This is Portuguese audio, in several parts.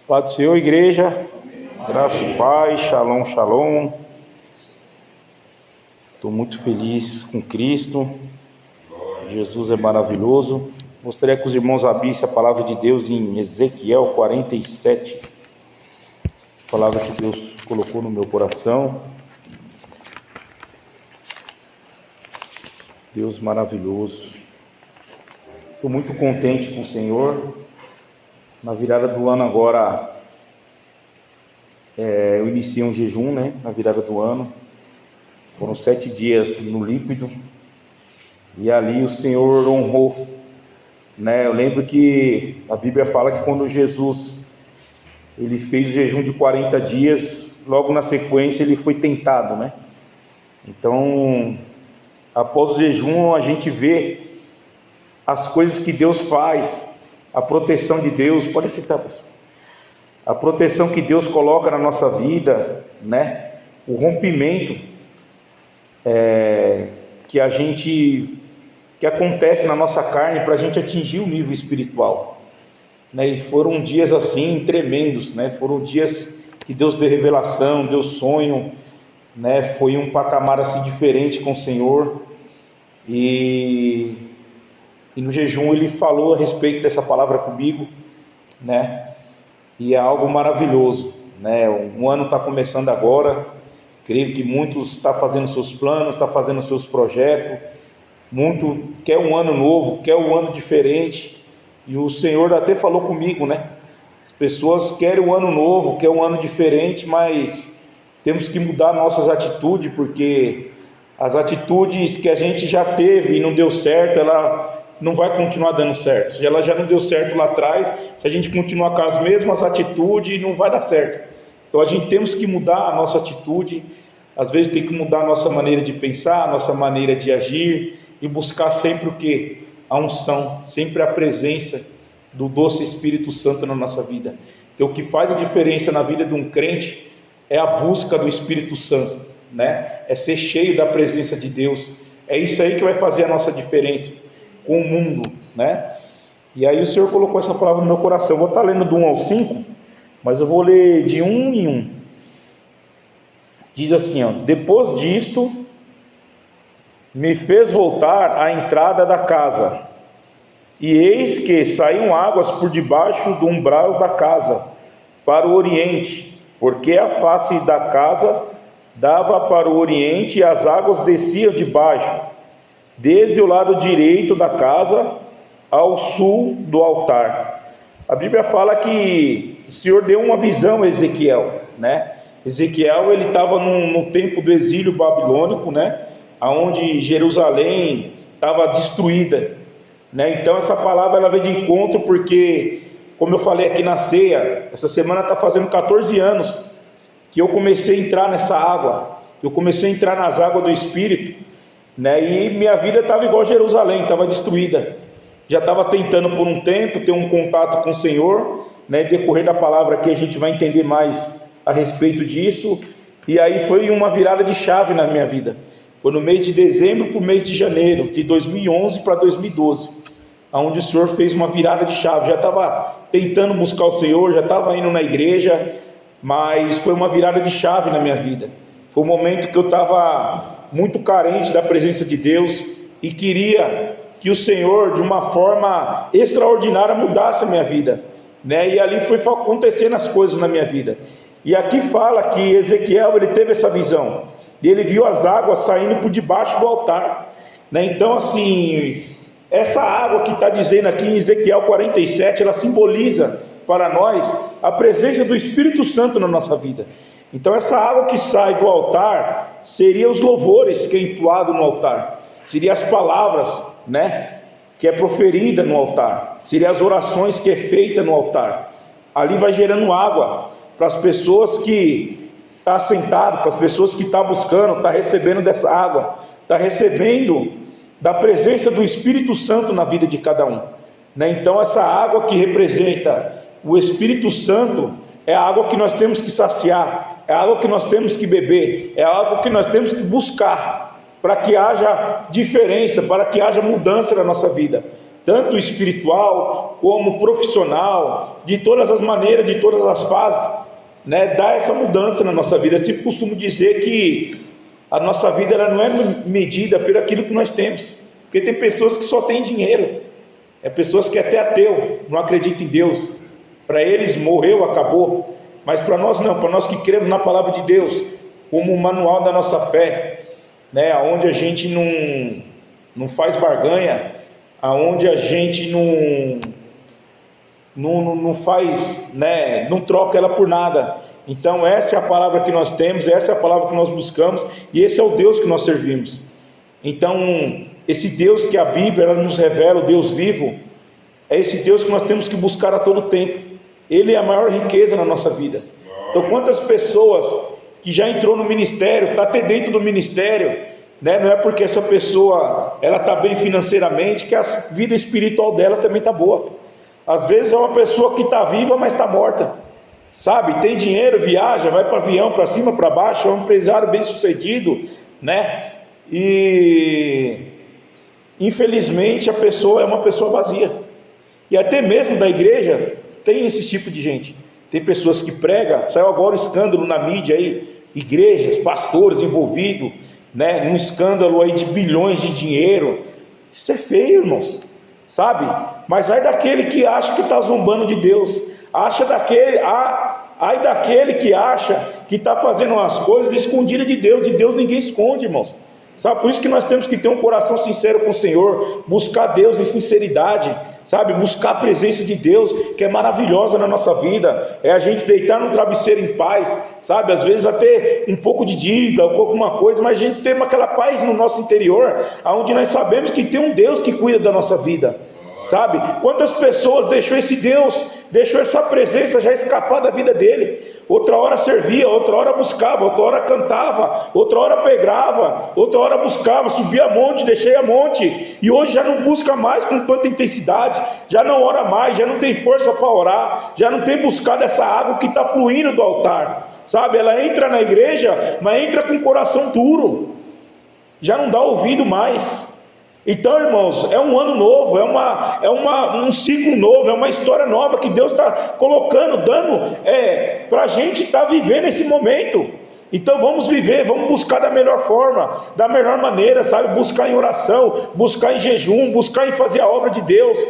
Paz do Senhor, igreja, graça e paz, shalom, shalom. Estou muito feliz com Cristo, Jesus é maravilhoso. Gostaria que os irmãos abrissem a palavra de Deus em Ezequiel 47, a palavra que Deus colocou no meu coração. Deus maravilhoso. Estou muito contente com o Senhor. Na virada do ano agora, eu iniciei um jejum, na virada do ano. Foram 7 dias no líquido. E ali o Senhor honrou. Eu lembro que a Bíblia fala que quando Jesus ele fez o jejum de 40 dias, logo na sequência ele foi tentado, Então, após o jejum, a gente vê as coisas que Deus faz, a proteção de Deus. Pode aceitar, pessoal. A proteção que Deus coloca na nossa vida, o rompimento que acontece na nossa carne para a gente atingir o nível espiritual, E foram dias assim tremendos, Foram dias que Deus deu revelação, deu sonho, Foi um patamar assim diferente com o Senhor. E no jejum ele falou a respeito dessa palavra comigo, E é algo maravilhoso, Um ano está começando agora. Creio que muitos estão fazendo seus planos, estão fazendo seus projetos. Muito quer um ano novo, quer um ano diferente. E o Senhor até falou comigo, As pessoas querem um ano novo, querem um ano diferente, mas temos que mudar nossas atitudes, porque as atitudes que a gente já teve e não deu certo, ela não vai continuar dando certo. Ela já não deu certo lá atrás. Se a gente continuar com as mesmas atitudes, não vai dar certo. Então a gente temos que mudar a nossa atitude. Às vezes tem que mudar a nossa maneira de pensar, a nossa maneira de agir, e buscar sempre o quê? A unção, sempre a presença do doce Espírito Santo na nossa vida. Então o que faz a diferença na vida de um crente é a busca do Espírito Santo, É ser cheio da presença de Deus. É isso aí que vai fazer a nossa diferença com o mundo, E aí o Senhor colocou essa palavra no meu coração. Eu vou estar lendo do 1 ao 5, mas eu vou ler de 1 em 1. Diz assim, depois disto, me fez voltar à entrada da casa, e eis que saíam águas por debaixo do umbral da casa, para o oriente, porque a face da casa dava para o oriente, e as águas desciam de baixo, desde o lado direito da casa ao sul do altar. A Bíblia fala que o Senhor deu uma visão a Ezequiel, Ezequiel ele estava no tempo do exílio babilônico, onde Jerusalém estava destruída, Então essa palavra ela veio de encontro porque, como eu falei aqui na ceia, essa semana está fazendo 14 anos que eu comecei a entrar nessa água, eu comecei a entrar nas águas do Espírito, E minha vida estava igual Jerusalém, estava destruída. Já estava tentando por um tempo ter um contato com o Senhor, Decorrer da palavra aqui a gente vai entender mais a respeito disso. E aí foi uma virada de chave na minha vida. Foi no mês de dezembro para o mês de janeiro de 2011 para 2012, onde o Senhor fez uma virada de chave. Já estava tentando buscar o Senhor, já estava indo na igreja, mas foi uma virada de chave na minha vida. Foi um momento que eu estava muito carente da presença de Deus e queria que o Senhor, de uma forma extraordinária, mudasse a minha vida, E ali foi acontecendo as coisas na minha vida. E aqui fala que Ezequiel ele teve essa visão, e ele viu as águas saindo por debaixo do altar, Então assim, essa água que está dizendo aqui em Ezequiel 47, ela simboliza para nós a presença do Espírito Santo na nossa vida. Então essa água que sai do altar seria os louvores que é entoado no altar, seria as palavras, que é proferida no altar, seria as orações que é feita no altar. Ali vai gerando água para as pessoas que estão sentadas, para as pessoas que estão buscando, estão recebendo dessa água, está recebendo da presença do Espírito Santo na vida de cada um, Então essa água que representa o Espírito Santo é a água que nós temos que saciar, é a água que nós temos que beber, é a água que nós temos que buscar, para que haja diferença, para que haja mudança na nossa vida. tanto espiritual como profissional, de todas as maneiras, de todas as fases, né? Dá essa mudança na nossa vida. Eu sempre costumo dizer que a nossa vida ela não é medida por aquilo que nós temos, porque tem pessoas que só têm dinheiro, pessoas que é até ateu, não acreditam em Deus, para eles morreu, acabou. Mas para nós não, para nós que cremos na palavra de Deus como o manual da nossa fé, né? Onde a gente não faz barganha, aonde a gente não faz, né? Não troca ela por nada. Então essa é a palavra que nós temos, essa é a palavra que nós buscamos, e esse é o Deus que nós servimos. Então esse Deus que a Bíblia ela nos revela, o Deus vivo, é esse Deus que nós temos que buscar a todo tempo. Ele é a maior riqueza na nossa vida. Então quantas pessoas que já entrou no ministério, está até dentro do ministério, né? Não é porque essa pessoa ela está bem financeiramente que a vida espiritual dela também está boa. Às vezes é uma pessoa que está viva, mas está morta, sabe? Tem dinheiro, viaja, vai para avião, para cima, para baixo, é um empresário bem sucedido, né? E infelizmente a pessoa é uma pessoa vazia. E até mesmo da igreja tem esse tipo de gente. Tem pessoas que pregam, saiu agora um escândalo na mídia aí, igrejas, pastores envolvidos, né, num escândalo aí de bilhões de dinheiro. Isso é feio, irmãos, sabe? Mas ai daquele que acha que está zombando de Deus, ai daquele que acha que está fazendo as coisas escondidas de Deus ninguém esconde, irmãos. Sabe, por isso que nós temos que ter um coração sincero com o Senhor, buscar Deus em sinceridade, sabe, buscar a presença de Deus, que é maravilhosa na nossa vida, é a gente deitar no travesseiro em paz, sabe, às vezes até um pouco de dívida, alguma coisa, mas a gente tem aquela paz no nosso interior, onde nós sabemos que tem um Deus que cuida da nossa vida, sabe, quantas pessoas deixou esse Deus, deixou essa presença já escapar da vida dele. Outra hora servia, outra hora buscava, outra hora cantava, outra hora pegava, outra hora buscava, subia monte, deixei a monte, e hoje já não busca mais com tanta intensidade, já não ora mais, já não tem força para orar, já não tem buscado essa água que está fluindo do altar, sabe, ela entra na igreja, mas entra com o coração duro, já não dá ouvido mais. Então, irmãos, é um ano novo, um ciclo novo, é uma história nova que Deus está colocando, dando para a gente estar vivendo esse momento. Então vamos viver, vamos buscar da melhor forma, da melhor maneira, sabe? Buscar em oração, buscar em jejum, buscar em fazer a obra de Deus.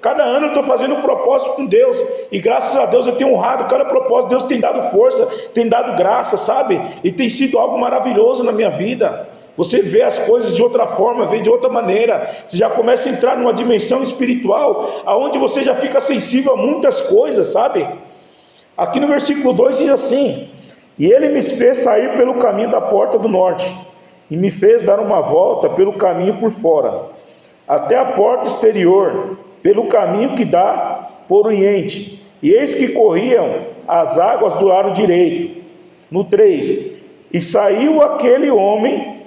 Cada ano eu estou fazendo um propósito com Deus, e graças a Deus eu tenho honrado cada propósito. Deus tem dado força, tem dado graça, sabe? E tem sido algo maravilhoso na minha vida. Você vê as coisas de outra forma, vê de outra maneira, você já começa a entrar numa dimensão espiritual, aonde você já fica sensível a muitas coisas, sabe? Aqui no versículo 2 diz assim: e ele me fez sair pelo caminho da porta do norte, e me fez dar uma volta pelo caminho por fora, até a porta exterior, pelo caminho que dá por oriente, e eis que corriam as águas do lado direito. No 3, e saiu aquele homem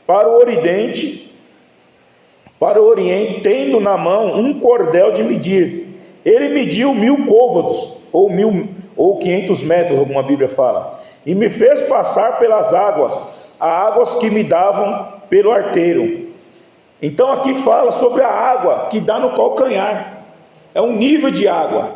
para o oriente, tendo na mão um cordel de medir. Ele mediu 1000 côvados, ou 500 metros, alguma Bíblia fala, e me fez passar pelas águas, as águas que me davam pelo arteiro. Então aqui fala sobre a água que dá no calcanhar, é um nível de água,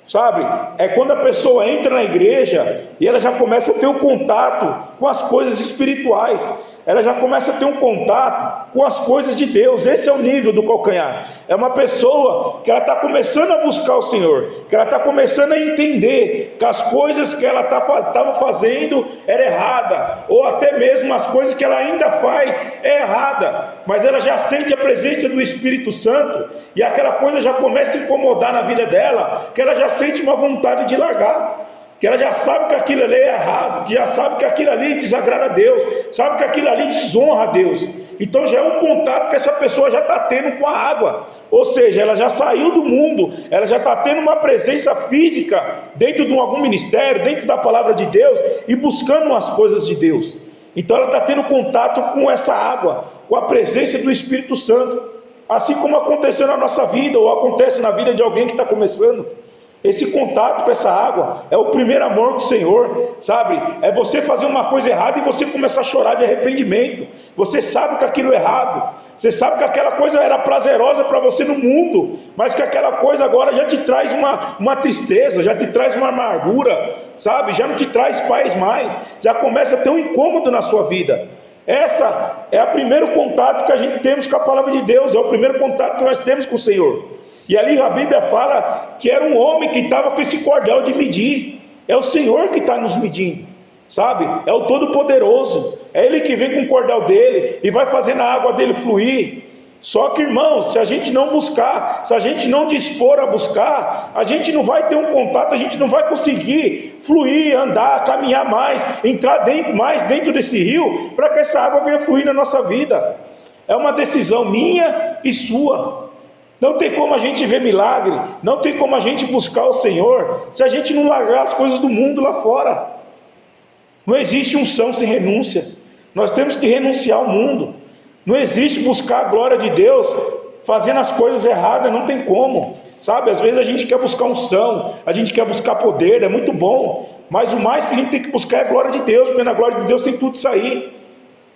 sabe? É quando a pessoa entra na igreja e ela já começa a ter um contato com as coisas espirituais, ela já começa a ter um contato com as coisas de Deus. Esse é o nível do calcanhar. É uma pessoa que ela está começando a buscar o Senhor, que ela está começando a entender que as coisas que ela estava fazendo era errada, ou até mesmo as coisas que ela ainda faz é errada, mas ela já sente a presença do Espírito Santo, e aquela coisa já começa a incomodar na vida dela, que ela já sente uma vontade de largar, que ela já sabe que aquilo ali é errado, que já sabe que aquilo ali desagrada a Deus, sabe que aquilo ali desonra a Deus. Então já é um contato que essa pessoa já está tendo com a água, ou seja, ela já saiu do mundo, ela já está tendo uma presença física dentro de algum ministério, dentro da palavra de Deus, e buscando as coisas de Deus. Então ela está tendo contato com essa água, com a presença do Espírito Santo, assim como aconteceu na nossa vida, ou acontece na vida de alguém que está começando. Esse contato com essa água é o primeiro amor com o Senhor, sabe? É você fazer uma coisa errada e você começar a chorar de arrependimento. Você sabe que aquilo é errado, você sabe que aquela coisa era prazerosa para você no mundo, mas que aquela coisa agora já te traz uma tristeza, já te traz uma amargura, sabe? Já não te traz paz mais, já começa a ter um incômodo na sua vida. Essa é o primeiro contato que a gente temos com a palavra de Deus, é o primeiro contato que nós temos com o Senhor. E ali a Bíblia fala que era um homem que estava com esse cordel de medir. É o Senhor que está nos medindo, sabe? É o Todo-Poderoso. É Ele que vem com o cordel dele e vai fazendo a água dele fluir. Só que, irmãos, se a gente não buscar, se a gente não dispor a buscar, a gente não vai ter um contato, a gente não vai conseguir fluir, andar, caminhar mais, entrar mais dentro desse rio, para que essa água venha fluir na nossa vida. É uma decisão minha e sua. Não tem como a gente ver milagre, não tem como a gente buscar o Senhor, se a gente não largar as coisas do mundo lá fora. Não existe unção sem renúncia. Nós temos que renunciar ao mundo. Não existe buscar a glória de Deus fazendo as coisas erradas, não tem como, sabe? Às vezes a gente quer buscar unção, a gente quer buscar poder, é muito bom, mas o mais que a gente tem que buscar é a glória de Deus, porque na glória de Deus tem tudo isso aí.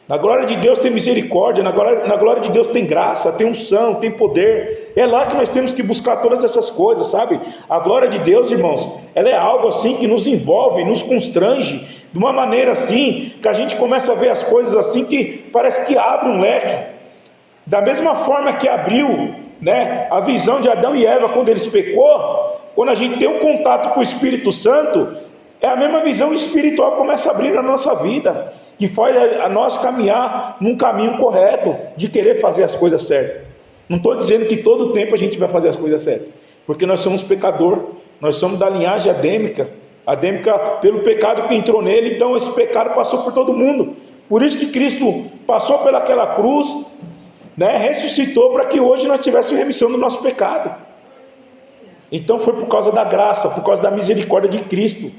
Na glória de Deus tem misericórdia, na glória de Deus tem graça, tem unção, tem poder. É lá que nós temos que buscar todas essas coisas, sabe? A glória de Deus, irmãos, ela é algo assim que nos envolve, nos constrange, de uma maneira assim, que a gente começa a ver as coisas assim, que parece que abre um leque. Da mesma forma que abriu, né, a visão de Adão e Eva quando eles pecou, quando a gente tem um contato com o Espírito Santo, é a mesma visão espiritual que começa a abrir na nossa vida, que faz a nós caminhar num caminho correto, de querer fazer as coisas certas. Não estou dizendo que todo tempo a gente vai fazer as coisas certas, porque nós somos pecador, nós somos da linhagem adêmica pelo pecado que entrou nele, então esse pecado passou por todo mundo. Por isso que Cristo passou pelaquela cruz, né, ressuscitou para que hoje nós tivéssemos remissão do nosso pecado. Então foi por causa da graça, por causa da misericórdia de Cristo,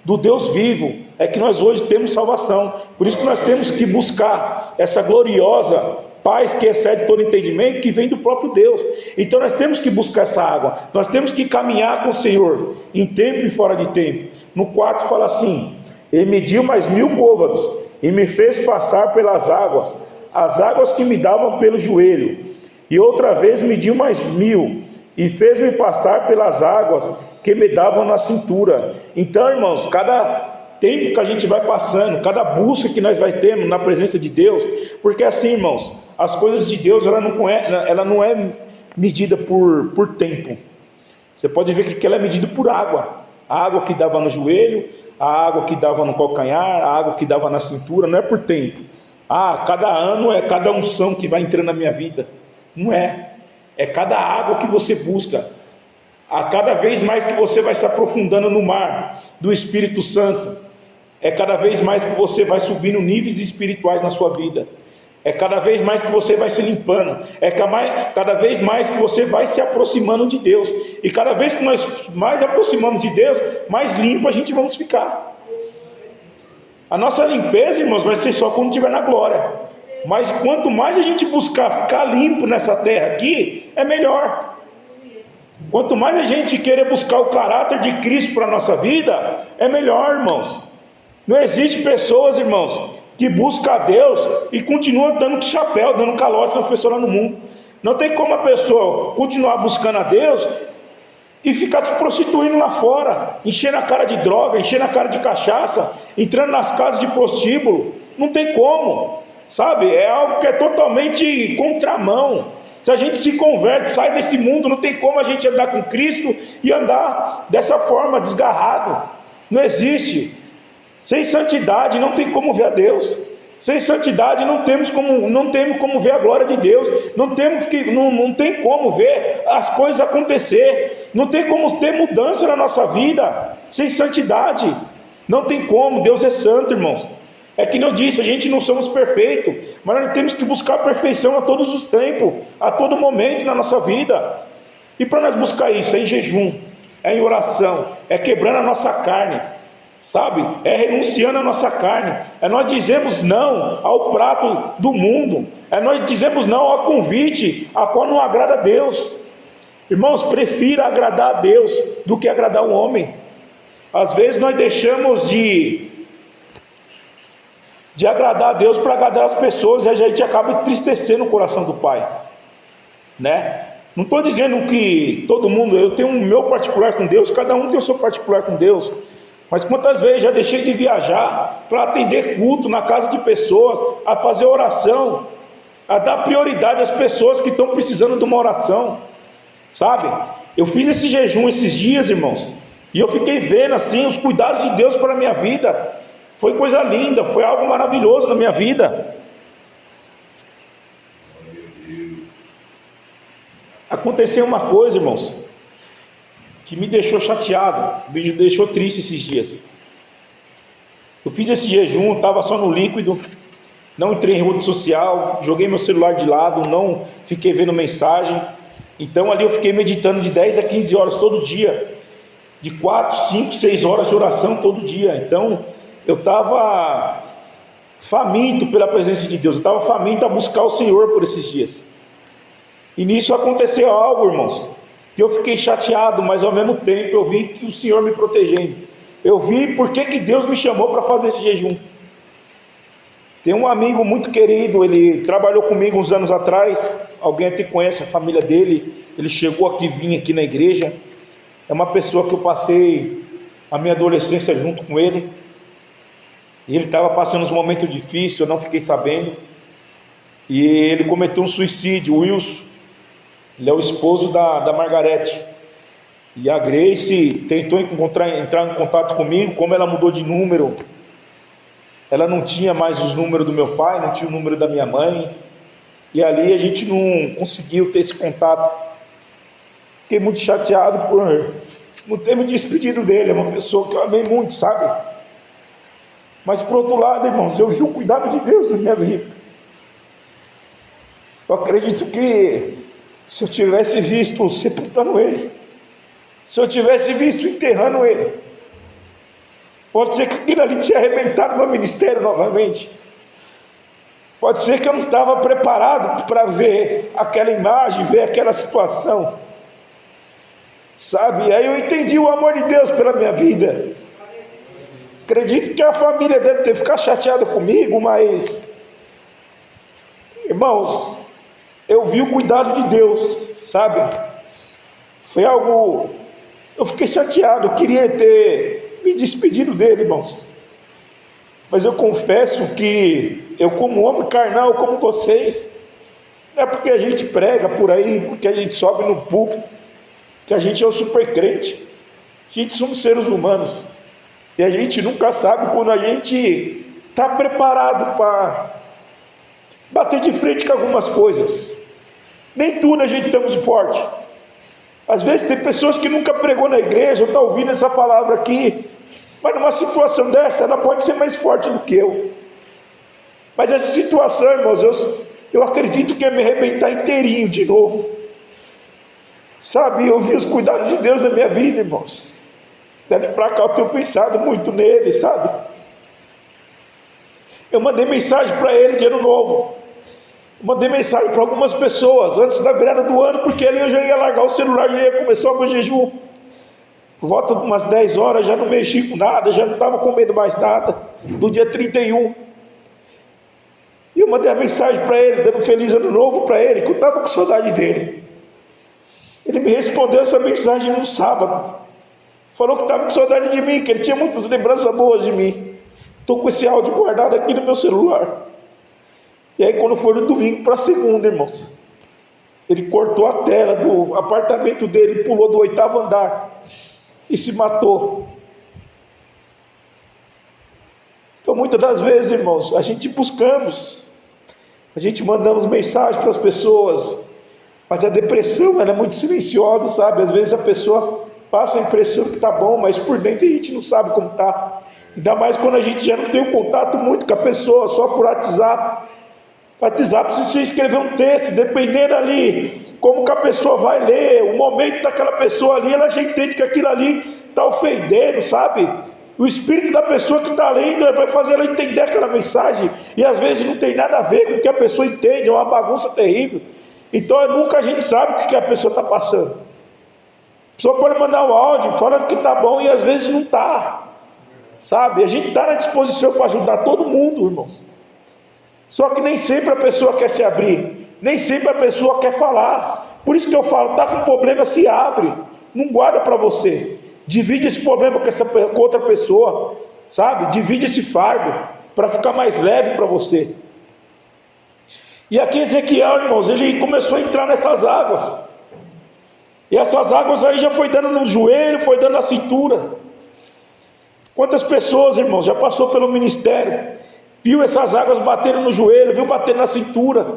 do Deus vivo, é que nós hoje temos salvação. Por isso que nós temos que buscar essa gloriosa paz que excede todo entendimento, que vem do próprio Deus. Então nós temos que buscar essa água, nós temos que caminhar com o Senhor, em tempo e fora de tempo. No 4 fala assim: Ele mediu mais 1000 côvados, e me fez passar pelas águas, as águas que me davam pelo joelho, e outra vez mediu mais 1000, e fez-me passar pelas águas que me davam na cintura. Então, irmãos, cada tempo que a gente vai passando, cada busca que nós vai tendo na presença de Deus, porque assim, irmãos, as coisas de Deus, ela não é medida por tempo. Você pode ver que ela é medida por água. A água que dava no joelho, a água que dava no calcanhar, a água que dava na cintura, não é por tempo. Cada ano é cada unção que vai entrando na minha vida. Não é. É cada água que você busca. A cada vez mais que você vai se aprofundando no mar do Espírito Santo, é cada vez mais que você vai subindo níveis espirituais na sua vida. É cada vez mais que você vai se limpando. É cada vez mais que você vai se aproximando de Deus. E cada vez que nós mais aproximamos de Deus, mais limpo a gente vamos ficar. A nossa limpeza, irmãos, vai ser só quando estiver na glória. Mas quanto mais a gente buscar ficar limpo nessa terra aqui, é melhor. Quanto mais a gente querer buscar o caráter de Cristo para a nossa vida, é melhor, irmãos. Não existe pessoas, irmãos, que buscam a Deus e continuam dando chapéu, dando calote nas pessoas lá no mundo. Não tem como a pessoa continuar buscando a Deus e ficar se prostituindo lá fora, enchendo a cara de droga, enchendo a cara de cachaça, entrando nas casas de prostíbulo. Não tem como, sabe? É algo que é totalmente contramão. Se a gente se converte, sai desse mundo, não tem como a gente andar com Cristo e andar dessa forma, desgarrado. Não existe. Sem santidade não tem como ver a Deus. Sem santidade não temos como ver a glória de Deus. Não tem como ver as coisas acontecer. Não tem como ter mudança na nossa vida sem santidade. Não tem como. Deus é santo, irmãos. É que eu disse, a gente não somos perfeitos, mas nós temos que buscar a perfeição a todos os tempos, a todo momento na nossa vida. E para nós buscar isso, é em jejum, é em oração, é quebrando a nossa carne, sabe? É renunciando a nossa carne, é nós dizemos não ao prato do mundo, é nós dizemos não ao convite, a qual não agrada a Deus. Irmãos, prefira agradar a Deus do que agradar o homem. Às vezes nós deixamos de agradar a Deus para agradar as pessoas, e a gente acaba entristecendo o coração do Pai, né? Não estou dizendo que todo mundo, eu tenho o meu particular com Deus, cada um tem o seu particular com Deus, mas quantas vezes já deixei de viajar para atender culto na casa de pessoas, a fazer oração, a dar prioridade às pessoas que estão precisando de uma oração, sabe? Eu fiz esse jejum esses dias, irmãos, e eu fiquei vendo assim os cuidados de Deus para a minha vida. Foi coisa linda, foi algo maravilhoso na minha vida. Aconteceu uma coisa, irmãos, que me deixou chateado, me deixou triste esses dias. Eu fiz esse jejum, estava só no líquido, não entrei em rede social, joguei meu celular de lado, não fiquei vendo mensagem. Então ali eu fiquei meditando de 10 a 15 horas todo dia, de 4, 5, 6 horas de oração todo dia. Então eu estava faminto pela presença de Deus, eu estava faminto a buscar o Senhor por esses dias. E nisso aconteceu algo, irmãos, que eu fiquei chateado, mas ao mesmo tempo eu vi que o Senhor me protegendo. Eu vi por que Deus me chamou para fazer esse jejum. Tem um amigo muito querido, ele trabalhou comigo uns anos atrás, alguém até conhece a família dele, ele chegou aqui, vinha aqui na igreja. É uma pessoa que eu passei a minha adolescência junto com ele, e ele estava passando uns momentos difíceis, eu não fiquei sabendo, e ele cometeu um suicídio, o Wilson. Ele é o esposo da Margarete, e a Grace tentou entrar em contato comigo. Como ela mudou de número, ela não tinha mais os números do meu pai, não tinha o número da minha mãe, e ali a gente não conseguiu ter esse contato. Fiquei muito chateado por não ter me despedido dele. É uma pessoa que eu amei muito, sabe? Mas por outro lado, irmãos, eu vi o cuidado de Deus na minha vida. Eu acredito que se eu tivesse visto sepultando ele, se eu tivesse visto enterrando ele, pode ser que aquilo ali tinha arrebentado meu ministério novamente. Pode ser que eu não estava preparado para ver aquela imagem, ver aquela situação, sabe? Aí eu entendi o amor de Deus pela minha vida. Acredito que a família deve ter ficado chateada comigo, mas, irmãos, eu vi o cuidado de Deus, sabe? Foi algo, eu fiquei chateado, eu queria ter me despedido dele, irmãos. Mas eu confesso que eu, como homem carnal, como vocês, não é porque a gente prega por aí, porque a gente sobe no púlpito, que a gente é o super crente. A gente somos seres humanos, e a gente nunca sabe quando a gente está preparado para bater de frente com algumas coisas. Nem tudo a gente estamos forte. Às vezes tem pessoas que nunca pregou na igreja, ou está ouvindo essa palavra aqui, mas numa situação dessa, ela pode ser mais forte do que eu. Mas essa situação, irmãos, eu acredito que é me arrebentar inteirinho de novo. Sabe, eu vi os cuidados de Deus na minha vida, irmãos. Deve para cá eu tenho pensado muito nele, sabe? Eu mandei mensagem para ele de ano novo. Mandei mensagem para algumas pessoas antes da virada do ano, porque ali eu já ia largar o celular, já ia começar o meu jejum. Por volta de umas 10 horas, já não mexi com nada, já não estava comendo mais nada, do dia 31. E eu mandei a mensagem para ele, dando um feliz ano novo para ele, que eu estava com saudade dele. Ele me respondeu essa mensagem no sábado. Falou que estava com saudade de mim, que ele tinha muitas lembranças boas de mim. Estou com esse áudio guardado aqui no meu celular. E aí quando foi no domingo para segunda, irmãos, ele cortou a tela do apartamento dele, pulou do 8º andar e se matou. Então muitas das vezes, irmãos, a gente buscamos, a gente mandamos mensagens para as pessoas, mas a depressão, ela é muito silenciosa, sabe? Às vezes a pessoa passa a impressão que está bom, mas por dentro a gente não sabe como está. Ainda mais quando a gente já não tem um contato muito com a pessoa, só por WhatsApp. WhatsApp, se você escrever um texto, dependendo ali como que a pessoa vai ler, o momento daquela pessoa ali, ela já entende que aquilo ali está ofendendo, sabe? O espírito da pessoa que está lendo vai fazer ela entender aquela mensagem, e às vezes não tem nada a ver com o que a pessoa entende, é uma bagunça terrível. Então nunca a gente sabe o que a pessoa está passando. pessoa pode mandar o áudio falando que está bom e às vezes não está, sabe? A gente está na disposição para ajudar todo mundo, irmãos. Só que nem sempre a pessoa quer se abrir, nem sempre a pessoa quer falar. Por isso que eu falo, está com problema, se abre, não guarda para você. Divide esse problema com outra pessoa, sabe? Divide esse fardo para ficar mais leve para você. E aqui Ezequiel, irmãos, ele começou a entrar nessas águas. E essas águas aí já foi dando no joelho, foi dando na cintura. Quantas pessoas, irmãos, já passou pelo ministério, viu essas águas batendo no joelho, viu batendo na cintura,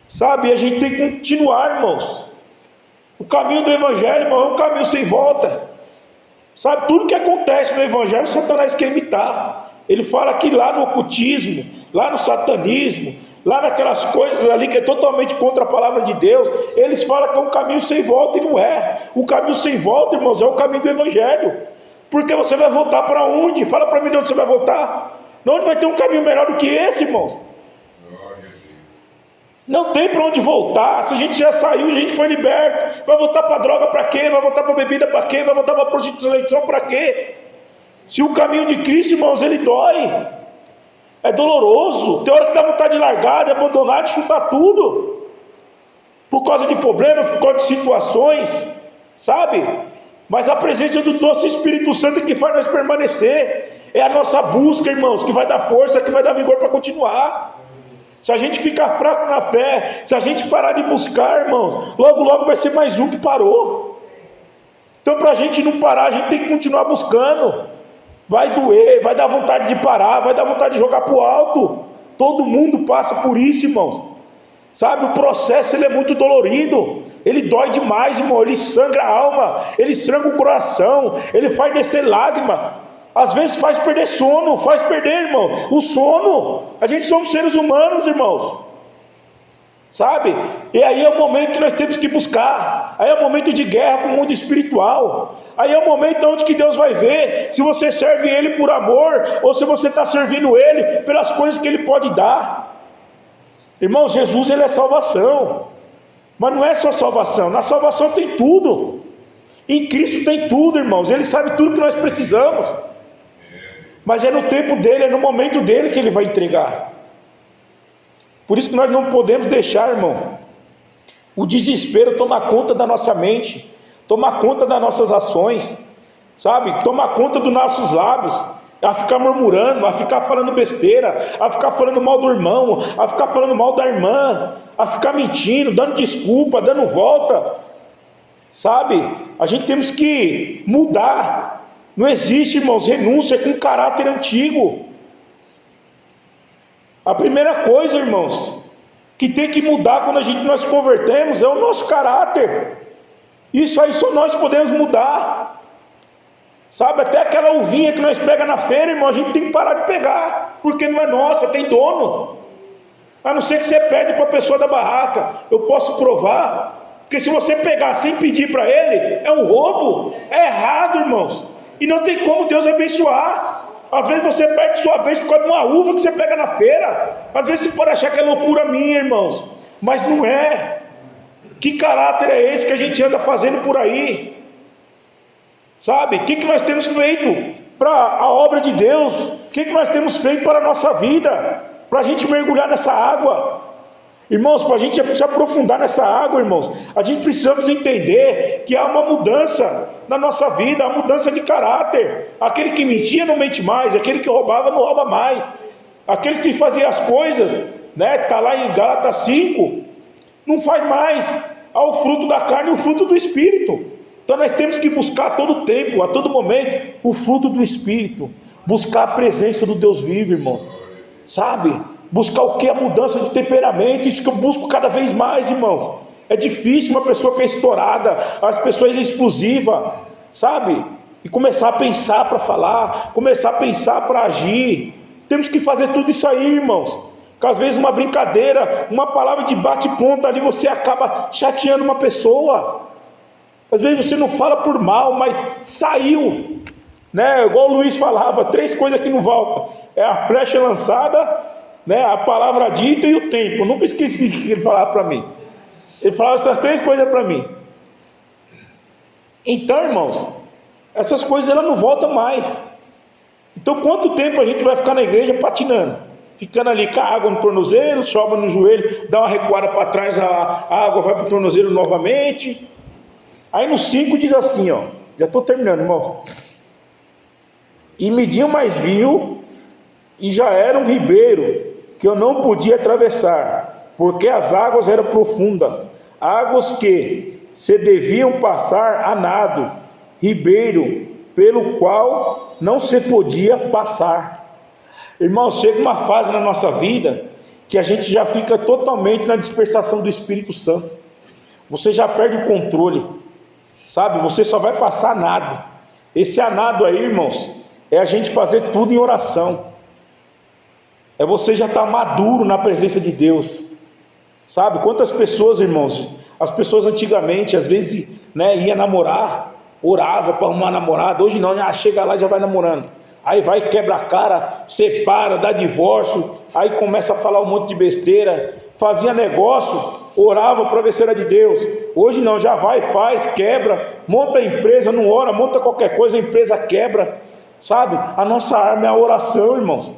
sabe? E a gente tem que continuar, irmãos. O caminho do evangelho, irmão, é um caminho sem volta, sabe? Tudo que acontece no evangelho, Satanás quer imitar. Ele fala que lá no ocultismo, lá no satanismo, lá naquelas coisas ali que é totalmente contra a palavra de Deus, eles falam que é um caminho sem volta, e não é. O caminho sem volta, irmãos, é o caminho do evangelho. Porque você vai voltar para onde? Fala para mim de onde você vai voltar. Não vai ter um caminho melhor do que esse, irmãos. Não tem para onde voltar. Se a gente já saiu, a gente foi liberto. Vai voltar para a droga para quê? Vai voltar para a bebida para quê? Vai voltar para a prostituição para quê? Se o caminho de Cristo, irmãos, ele dói, é doloroso. Tem hora que dá vontade de largar, de abandonar, de chutar tudo, por causa de problemas, por causa de situações, sabe? Mas a presença do doce Espírito Santo é que faz nós permanecer. É a nossa busca, irmãos, que vai dar força, que vai dar vigor para continuar. Se a gente ficar fraco na fé, se a gente parar de buscar, irmãos, logo logo vai ser mais um que parou. Então, para a gente não parar, a gente tem que continuar buscando. Vai doer, vai dar vontade de parar, vai dar vontade de jogar para o alto. Todo mundo passa por isso, irmãos. Sabe, o processo ele é muito dolorido, ele dói demais, irmão. Ele sangra a alma, ele sangra o coração, ele faz descer lágrima. Às vezes faz perder sono, faz perder, irmão, o sono. A gente somos seres humanos, irmãos, sabe? E aí é o momento que nós temos que buscar. Aí é o momento de guerra com o mundo espiritual. Aí é o momento onde que Deus vai ver se você serve Ele por amor, ou se você está servindo Ele pelas coisas que Ele pode dar. Irmão, Jesus, Ele é salvação. Mas não é só salvação. Na salvação tem tudo. Em Cristo tem tudo, irmãos. Ele sabe tudo que nós precisamos. Mas é no tempo dele, é no momento dele que ele vai entregar. Por isso que nós não podemos deixar, irmão, o desespero tomar conta da nossa mente, tomar conta das nossas ações, sabe? Tomar conta dos nossos lábios, a ficar murmurando, a ficar falando besteira, a ficar falando mal do irmão, a ficar falando mal da irmã, a ficar mentindo, dando desculpa, dando volta, sabe? A gente temos que mudar. Não existe, irmãos, renúncia com caráter antigo. A primeira coisa, irmãos, que tem que mudar quando nós se convertemos é o nosso caráter. Isso aí só nós podemos mudar. Sabe, até aquela uvinha que nós pegamos na feira, irmão, a gente tem que parar de pegar, porque não é nossa, tem dono. A não ser que você pede para a pessoa da barraca, eu posso provar. Porque se você pegar sem pedir para ele, é um roubo, é errado, irmãos. E não tem como Deus abençoar. Às vezes você perde sua bênção por causa de uma uva que você pega na feira. Às vezes você pode achar que é loucura minha, irmãos, mas não é. Que caráter é esse que a gente anda fazendo por aí? Sabe, o que nós temos feito para a obra de Deus? O que nós temos feito para a nossa vida? Para a gente mergulhar nessa água? Irmãos, para a gente se aprofundar nessa água, irmãos, a gente precisamos entender que há uma mudança na nossa vida, uma mudança de caráter. Aquele que mentia não mente mais, aquele que roubava não rouba mais, aquele que fazia as coisas, né, está lá em Gálatas 5, não faz mais. Há o fruto da carne e o fruto do Espírito. Então nós temos que buscar a todo tempo, a todo momento, o fruto do Espírito, buscar a presença do Deus vivo, irmão, sabe? Buscar o que? A mudança de temperamento. Isso que eu busco cada vez mais, irmãos. É difícil uma pessoa que é estourada, as pessoas explosivas, sabe? E começar a pensar para falar, começar a pensar para agir. Temos que fazer tudo isso aí, irmãos. Porque às vezes uma brincadeira, uma palavra de bate-ponta ali, você acaba chateando uma pessoa. Às vezes você não fala por mal, mas saiu, né? Igual o Luiz falava, 3 coisas que não voltam. É a flecha lançada, né, a palavra dita e o tempo. Eu nunca esqueci o que ele falava para mim. Ele falava essas 3 coisas para mim. Então, irmãos, essas coisas elas não voltam mais. Então, quanto tempo a gente vai ficar na igreja patinando? Ficando ali com a água no tornozelo, sobe no joelho, dá uma recuada para trás, a água vai para o tornozelo novamente. Aí no 5 diz assim, ó, já estou terminando, irmão. E mediam mais vinho, e já era um ribeiro que eu não podia atravessar, porque as águas eram profundas, águas que se deviam passar a nado, ribeiro pelo qual não se podia passar. Irmão, chega uma fase na nossa vida que a gente já fica totalmente na dispersação do Espírito Santo. Você já perde o controle, sabe? Você só vai passar a nado. Esse a nado aí, irmãos, é a gente fazer tudo em oração. É você já estar maduro na presença de Deus. Sabe? Quantas pessoas, irmãos, as pessoas antigamente, às vezes, né, ia namorar, orava para arrumar namorada. Hoje não, chega lá e já vai namorando. Aí vai, quebra a cara, separa, dá divórcio, aí começa a falar um monte de besteira, fazia negócio, orava para ver se era de Deus. Hoje não, já vai, faz, quebra, monta a empresa, não ora, monta qualquer coisa, a empresa quebra, sabe? A nossa arma é a oração, irmãos,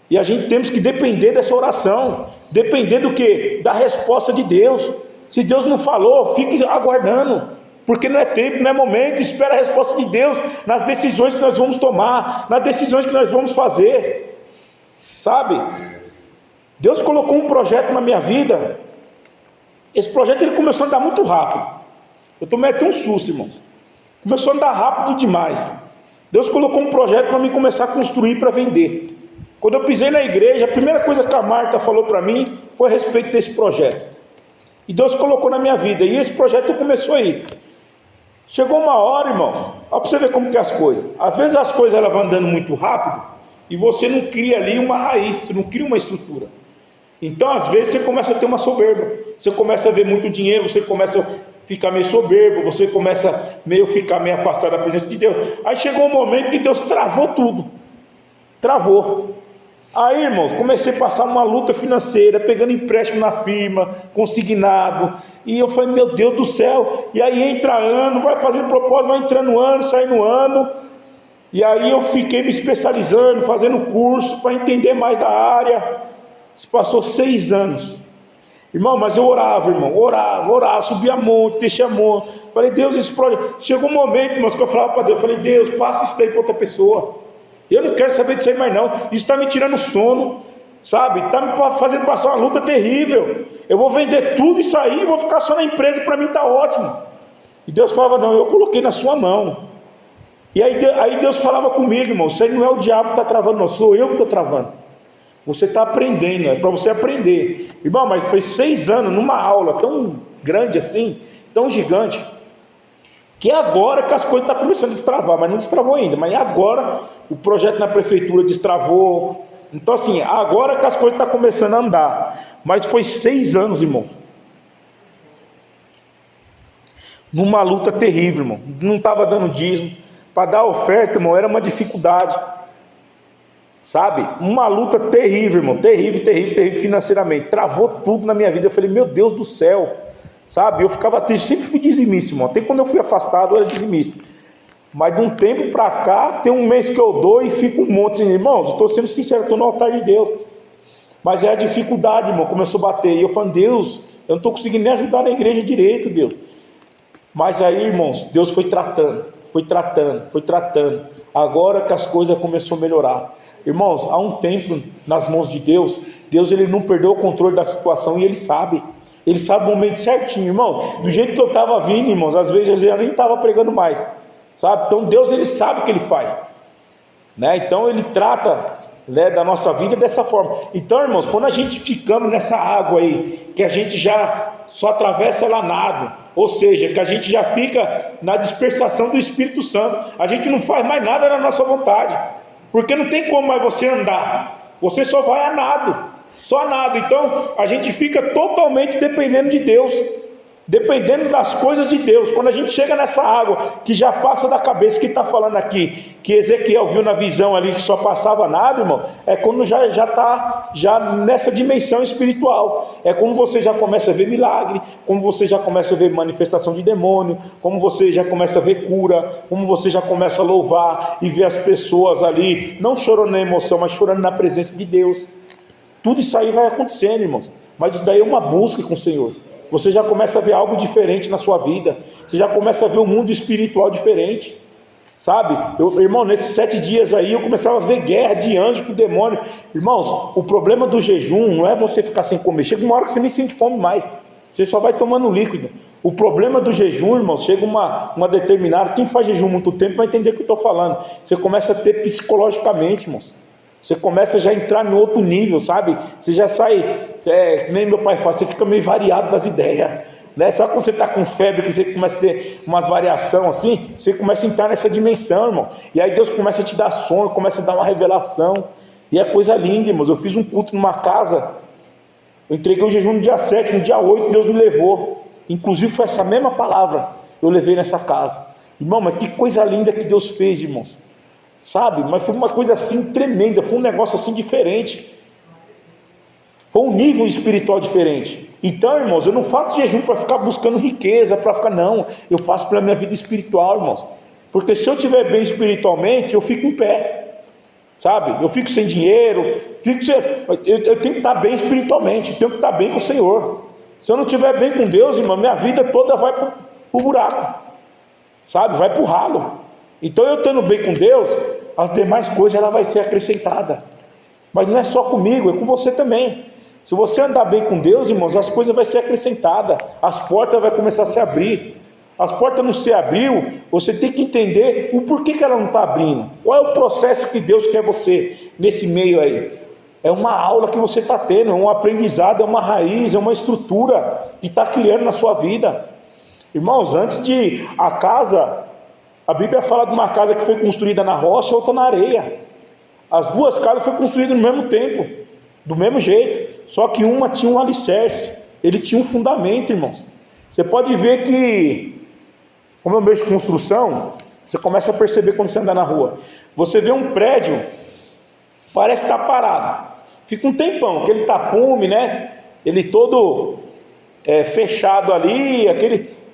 e a gente temos que depender dessa oração, depender do quê? Da resposta de Deus. Se Deus não falou, fique aguardando, porque não é tempo, não é momento. Espera a resposta de Deus nas decisões que nós vamos tomar, nas decisões que nós vamos fazer, sabe? Deus colocou um projeto na minha vida. Esse projeto ele começou a andar muito rápido. Eu tomei até um susto, irmão. Começou a andar rápido demais. Deus colocou um projeto para mim começar a construir para vender. Quando eu pisei na igreja, a primeira coisa que a Marta falou para mim foi a respeito desse projeto. E Deus colocou na minha vida, e esse projeto começou aí. Chegou uma hora, irmãos, olha para você ver como que é as coisas. Às vezes as coisas elas vão andando muito rápido, e você não cria ali uma raiz, você não cria uma estrutura. Então às vezes você começa a ter uma soberba, você começa a ver muito dinheiro, você começa a ficar meio soberbo, você começa a ficar meio afastado da presença de Deus. Aí chegou um momento que Deus travou tudo, travou. Aí, irmãos, comecei a passar uma luta financeira, pegando empréstimo na firma, consignado, e eu falei, meu Deus do céu, e aí entra ano, vai fazendo propósito, vai entrando ano, saindo ano, e aí eu fiquei me especializando, fazendo curso, para entender mais da área. Isso passou 6 anos, irmão, mas eu orava, irmão, orava, subia monte, deixa monte, falei, Deus, esse projeto, chegou um momento, irmãos, que eu falava para Deus, falei, Deus, passa isso daí para outra pessoa, eu não quero saber disso aí mais não, isso está me tirando sono, sabe, está me fazendo passar uma luta terrível, eu vou vender tudo isso aí, vou ficar só na empresa, para mim está ótimo. E Deus falava, não, eu coloquei na sua mão. E aí Deus falava comigo, irmão, isso aí não é o diabo que está travando, não, sou eu que estou travando. Você está aprendendo, é para você aprender. Irmão, mas foi 6 anos numa aula tão grande assim, tão gigante, que é agora que as coisas estão começando a destravar, mas não destravou ainda, mas agora o projeto na prefeitura destravou. Então assim, agora que as coisas estão começando a andar, mas foi 6 anos, irmãos, numa luta terrível, irmão, não estava dando dízimo, para dar oferta, irmão, era uma dificuldade, sabe, uma luta terrível, irmão, terrível financeiramente, travou tudo na minha vida. Eu falei, meu Deus do céu, sabe, eu ficava triste, sempre fui dizimista, irmão, até quando eu fui afastado eu era dizimista, mas de um tempo para cá, tem um mês que eu dou e fico um monte, irmãos, estou sendo sincero, estou no altar de Deus, mas é a dificuldade, irmão, começou a bater, e eu falo, Deus, eu não estou conseguindo nem ajudar na igreja direito, Deus. Mas aí, irmãos, Deus foi tratando, agora que as coisas começaram a melhorar. Irmãos, há um tempo nas mãos de Deus, Deus ele não perdeu o controle da situação, e Ele sabe o momento certinho, irmão, do jeito que eu estava vindo, irmãos, às vezes eu já nem estava pregando mais, sabe, então Deus ele sabe o que Ele faz, né? Então Ele trata, né, da nossa vida dessa forma. Então, irmãos, quando a gente ficamos nessa água aí, que a gente já só atravessa ela nado, ou seja, que a gente já fica na dispersação do Espírito Santo, a gente não faz mais nada na nossa vontade, porque não tem como mais você andar, você só vai a nado, só a nado. Então a gente fica totalmente dependendo de Deus, dependendo das coisas de Deus. Quando a gente chega nessa água, que já passa da cabeça, que está falando aqui, que Ezequiel viu na visão ali, que só passava nada, irmão, é quando já está nessa dimensão espiritual. É quando você já começa a ver milagre, como você já começa a ver manifestação de demônio, como você já começa a ver cura, como você já começa a louvar e ver as pessoas ali, não chorando na emoção, mas chorando na presença de Deus. Tudo isso aí vai acontecendo, irmãos. Mas isso daí é uma busca com o Senhor. Você já começa a ver algo diferente na sua vida. Você já começa a ver um mundo espiritual diferente. Sabe? Irmão, nesses 7 dias aí eu começava a ver guerra de anjos com demônio. Irmãos, o problema do jejum não é você ficar sem comer. Chega uma hora que você nem sente fome mais. Você só vai tomando líquido. O problema do jejum, irmão, chega uma determinada... Quem faz jejum muito tempo vai entender o que eu estou falando. Você começa a ter psicologicamente, irmãos. Você começa já a entrar em outro nível, sabe? Você já sai, nem meu pai fala, você fica meio variado das ideias, né? Sabe quando você está com febre, que você começa a ter umas variações assim? Você começa a entrar nessa dimensão, irmão. E aí Deus começa a te dar sonho, começa a dar uma revelação. E é coisa linda, irmãos. Eu fiz um culto numa casa, eu entreguei o jejum no dia 7, no dia 8 Deus me levou. Inclusive foi essa mesma palavra eu levei nessa casa. Irmão, mas que coisa linda que Deus fez, irmãos. Sabe, mas foi uma coisa assim tremenda, foi um negócio assim diferente, foi um nível espiritual diferente. Então, irmãos, eu não faço jejum para ficar buscando riqueza, para ficar, não, eu faço pela minha vida espiritual, irmãos, porque se eu estiver bem espiritualmente, eu fico em pé, sabe, eu fico sem dinheiro, eu tenho que estar bem espiritualmente, eu tenho que estar bem com o Senhor. Se eu não estiver bem com Deus, irmão, minha vida toda vai para o buraco, sabe, vai para o ralo. Então eu estando bem com Deus, as demais coisas ela vai ser acrescentada. Mas não é só comigo, é com você também. Se você andar bem com Deus, irmãos, as coisas vão ser acrescentadas, as portas vão começar a se abrir. As portas não se abriu, você tem que entender o porquê que ela não está abrindo. Qual é o processo que Deus quer você nesse meio aí? É uma aula que você está tendo, é um aprendizado, é uma raiz, é uma estrutura que está criando na sua vida. Irmãos, antes de a casa... A Bíblia fala de uma casa que foi construída na rocha e outra na areia. As duas casas foram construídas no mesmo tempo, do mesmo jeito. Só que uma tinha um alicerce, ele tinha um fundamento, irmãos. Você pode ver que, como eu mexo com construção, você começa a perceber quando você anda na rua. Você vê um prédio, parece que está parado. Fica um tempão, aquele tapume, né? Ele todo fechado ali,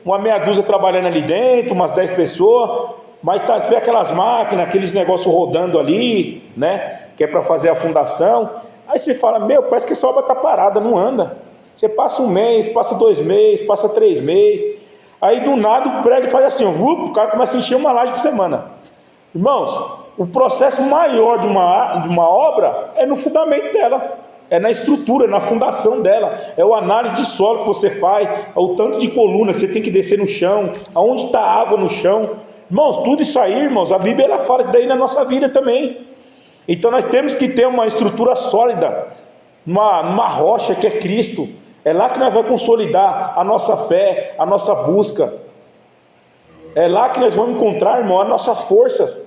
uma meia dúzia trabalhando ali dentro, umas 10 pessoas, mas você vê aquelas máquinas, aqueles negócios rodando ali, né, que é para fazer a fundação. Aí você fala, parece que essa obra está parada, não anda. Você passa 1 mês, passa 2 meses, passa 3 meses, aí do nada o prédio faz assim, o cara começa a encher uma laje por semana. Irmãos, o processo maior de uma obra é no fundamento dela. É na estrutura, na fundação dela. É a análise de solo que você faz, é o tanto de coluna que você tem que descer no chão, aonde está a água no chão. Irmãos, tudo isso aí, irmãos, a Bíblia ela fala isso daí na nossa vida também. Então nós temos que ter uma estrutura sólida, numa rocha que é Cristo. É lá que nós vamos consolidar a nossa fé, a nossa busca. É lá que nós vamos encontrar, irmão, as nossas forças.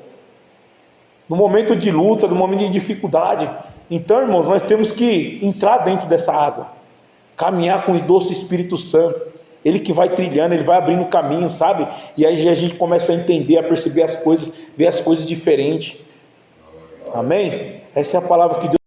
No momento de luta, no momento de dificuldade. Então, irmãos, nós temos que entrar dentro dessa água, caminhar com o doce Espírito Santo, ele que vai trilhando, ele vai abrindo o caminho, sabe? E aí a gente começa a entender, a perceber as coisas, ver as coisas diferentes. Amém? Essa é a palavra que Deus